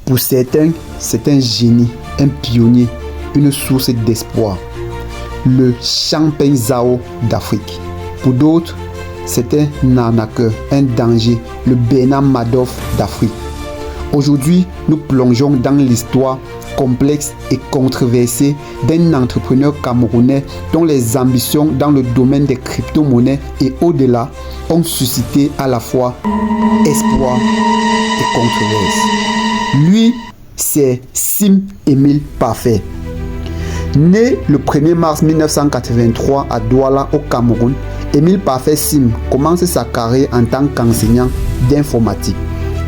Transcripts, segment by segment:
Pour certains, c'est un génie, un pionnier, une source d'espoir. Le Champagne Zao d'Afrique. Pour d'autres, c'est un arnaqueur, un danger, le Bernard Madoff d'Afrique. Aujourd'hui, nous plongeons dans l'histoire complexe et controversée d'un entrepreneur camerounais dont les ambitions dans le domaine des crypto-monnaies et au-delà ont suscité à la fois espoir et controverse. Lui, c'est Sim Émile Parfait. Né le 1er mars 1983 à Douala au Cameroun, Émile Parfait Sim commence sa carrière en tant qu'enseignant d'informatique.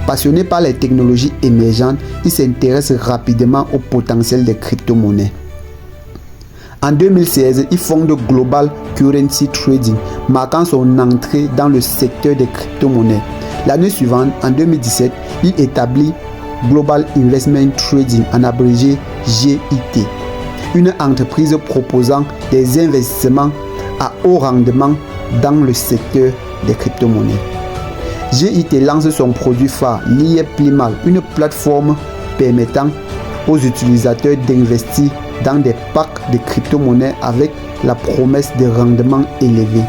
Passionné par les technologies émergentes, il s'intéresse rapidement au potentiel des crypto-monnaies. En 2016, il fonde Global Currency Trading, marquant son entrée dans le secteur des crypto-monnaies. L'année suivante, en 2017, il établit Global Investment Trading, en abrégé GIT, une entreprise proposant des investissements à haut rendement dans le secteur des crypto-monnaies. GIT lance son produit phare, l'IEPlimal, une plateforme permettant aux utilisateurs d'investir dans des packs de crypto-monnaies avec la promesse de rendements élevés.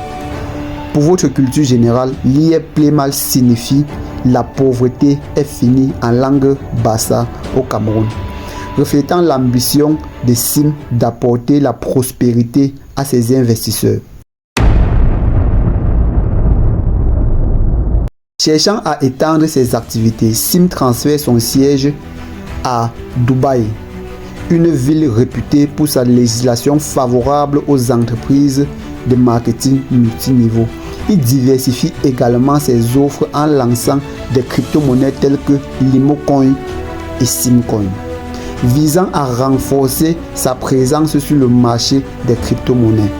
Pour votre culture générale, l'IEPlimal signifie la pauvreté est finie en langue bassa au Cameroun, reflétant l'ambition de Sim d'apporter la prospérité à ses investisseurs. Cherchant à étendre ses activités, Sim transfère son siège à Dubaï, une ville réputée pour sa législation favorable aux entreprises de marketing multiniveau. Il diversifie également ses offres en lançant des crypto-monnaies telles que Limocoin et Simcoin, visant à renforcer sa présence sur le marché des crypto-monnaies.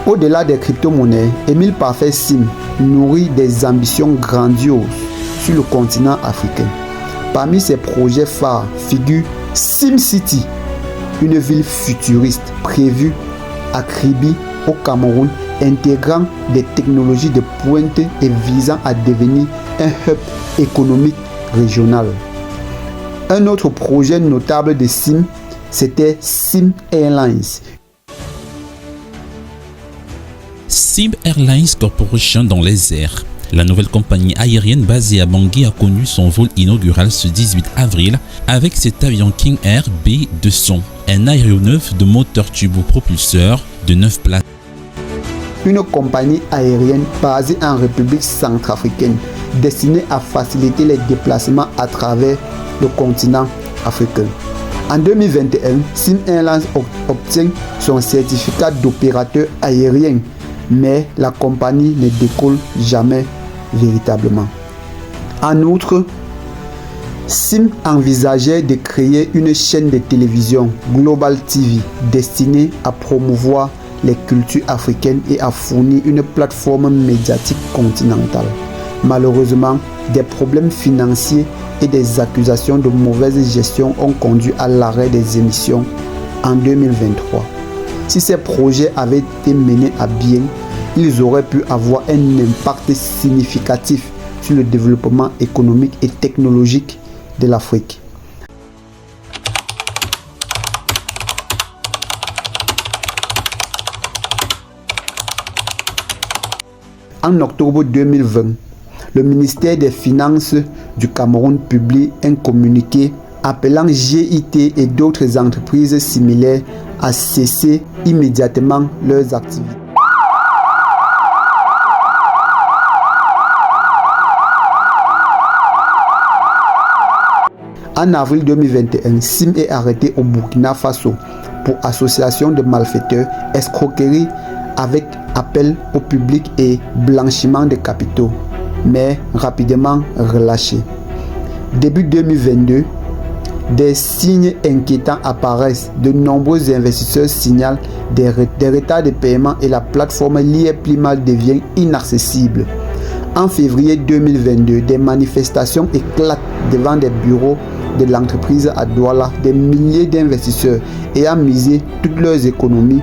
Au-delà des crypto-monnaies, Émile Parfait Sim nourrit des ambitions grandioses sur le continent africain. Parmi ses projets phares figure SimCity, une ville futuriste prévue à Kribi au Cameroun, intégrant des technologies de pointe et visant à devenir un hub économique régional. Un autre projet notable de Sim, c'était Sim Airlines. Sim Airlines Corporation dans les airs. La nouvelle compagnie aérienne basée à Bangui a connu son vol inaugural ce 18 avril avec cet avion King Air B200, un aéronef de moteur turbopropulseur de 9 places. Une compagnie aérienne basée en République centrafricaine, destinée à faciliter les déplacements à travers le continent africain. En 2021, Sim Airlines obtient son certificat d'opérateur aérien, mais la compagnie ne décolle jamais véritablement. En outre, Sim envisageait de créer une chaîne de télévision, Global TV, destinée à promouvoir les cultures africaines et à fournir une plateforme médiatique continentale. Malheureusement, des problèmes financiers et des accusations de mauvaise gestion ont conduit à l'arrêt des émissions en 2023. Si ces projets avaient été menés à bien, ils auraient pu avoir un impact significatif sur le développement économique et technologique de l'Afrique. En octobre 2020, le ministère des Finances du Cameroun publie un communiqué appelant GIT et d'autres entreprises similaires à cesser immédiatement leurs activités. En avril 2021, Sim est arrêté au Burkina Faso pour association de malfaiteurs, escroquerie avec appel au public et blanchiment de capitaux, mais rapidement relâché. Début 2022, des signes inquiétants apparaissent. De nombreux investisseurs signalent des retards de paiement et la plateforme l'IEPlimal devient inaccessible. En février 2022, des manifestations éclatent devant des bureaux de l'entreprise à Douala. Des milliers d'investisseurs ayant misé toutes leurs économies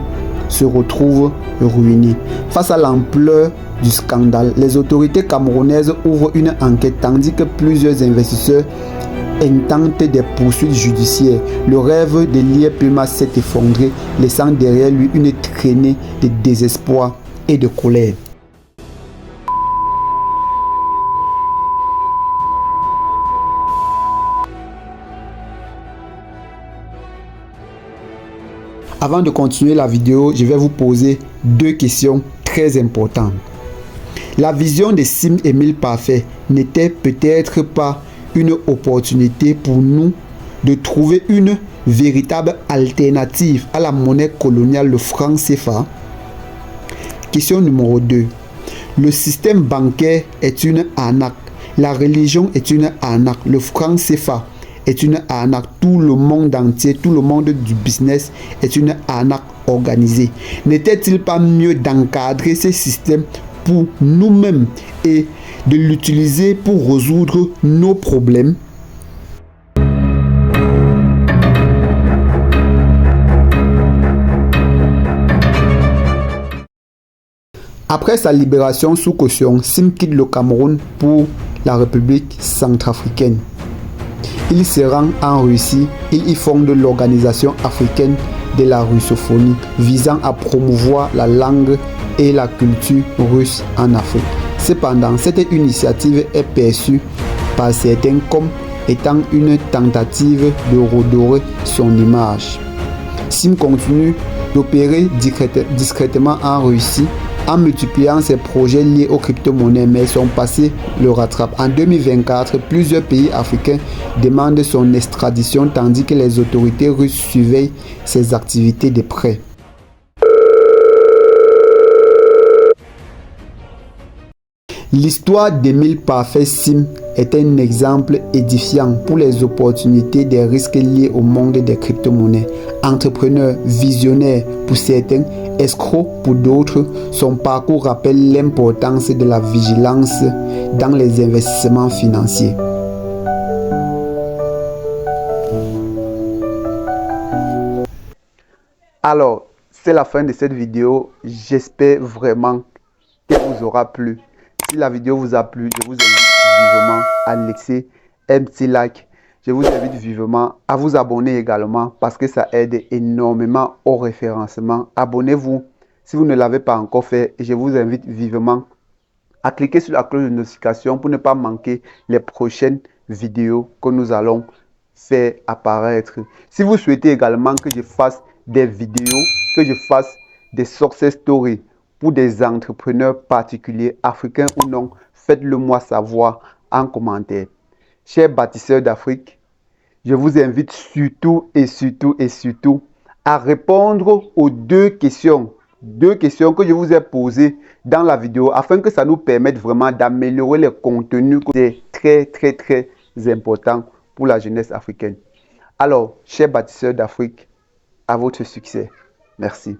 se retrouvent ruinés. Face à l'ampleur du scandale, les autorités camerounaises ouvrent une enquête tandis que plusieurs investisseurs intente des poursuites judiciaires. Le rêve de l'IEPMA s'est effondré, laissant derrière lui une traînée de désespoir et de colère. Avant de continuer la vidéo, je vais vous poser deux questions très importantes. La vision de Sim Émile Parfait n'était peut-être pas une opportunité pour nous de trouver une véritable alternative à la monnaie coloniale, le franc CFA? Question numéro 2. Le système bancaire est une arnaque. La religion est une arnaque. Le franc CFA est une arnaque. Tout le monde entier, tout le monde du business est une arnaque organisée. N'était-il pas mieux d'encadrer ces systèmes pour nous-mêmes et de l'utiliser pour résoudre nos problèmes? Après sa libération sous caution, Sim quitte le Cameroun pour la République centrafricaine. Il se rend en Russie et y fonde l'Organisation africaine de la russophonie, visant à promouvoir la langue et la culture russe en Afrique. Cependant, cette initiative est perçue par certains comme étant une tentative de redorer son image. Sim continue d'opérer discrètement en Russie en multipliant ses projets liés aux crypto-monnaies, mais son passé le rattrape. En 2024, plusieurs pays africains demandent son extradition tandis que les autorités russes surveillent ses activités de près. L'histoire d'Émile Parfait Sim est un exemple édifiant pour les opportunités des risques liés au monde des crypto-monnaies. Entrepreneur, visionnaire pour certains, escroc pour d'autres, son parcours rappelle l'importance de la vigilance dans les investissements financiers. Alors, c'est la fin de cette vidéo. J'espère vraiment qu'elle vous aura plu. Si la vidéo vous a plu, je vous invite vivement à laisser un petit like. Je vous invite vivement à vous abonner également parce que ça aide énormément au référencement. Abonnez-vous si vous ne l'avez pas encore fait et je vous invite vivement à cliquer sur la cloche de notification pour ne pas manquer les prochaines vidéos que nous allons faire apparaître. Si vous souhaitez également que je fasse des vidéos, que je fasse des success stories pour des entrepreneurs particuliers, africains ou non, faites-le moi savoir en commentaire. Chers bâtisseurs d'Afrique, je vous invite surtout à répondre aux deux questions que je vous ai posées dans la vidéo afin que ça nous permette vraiment d'améliorer les contenus très importants pour la jeunesse africaine. Alors, chers bâtisseurs d'Afrique, à votre succès. Merci.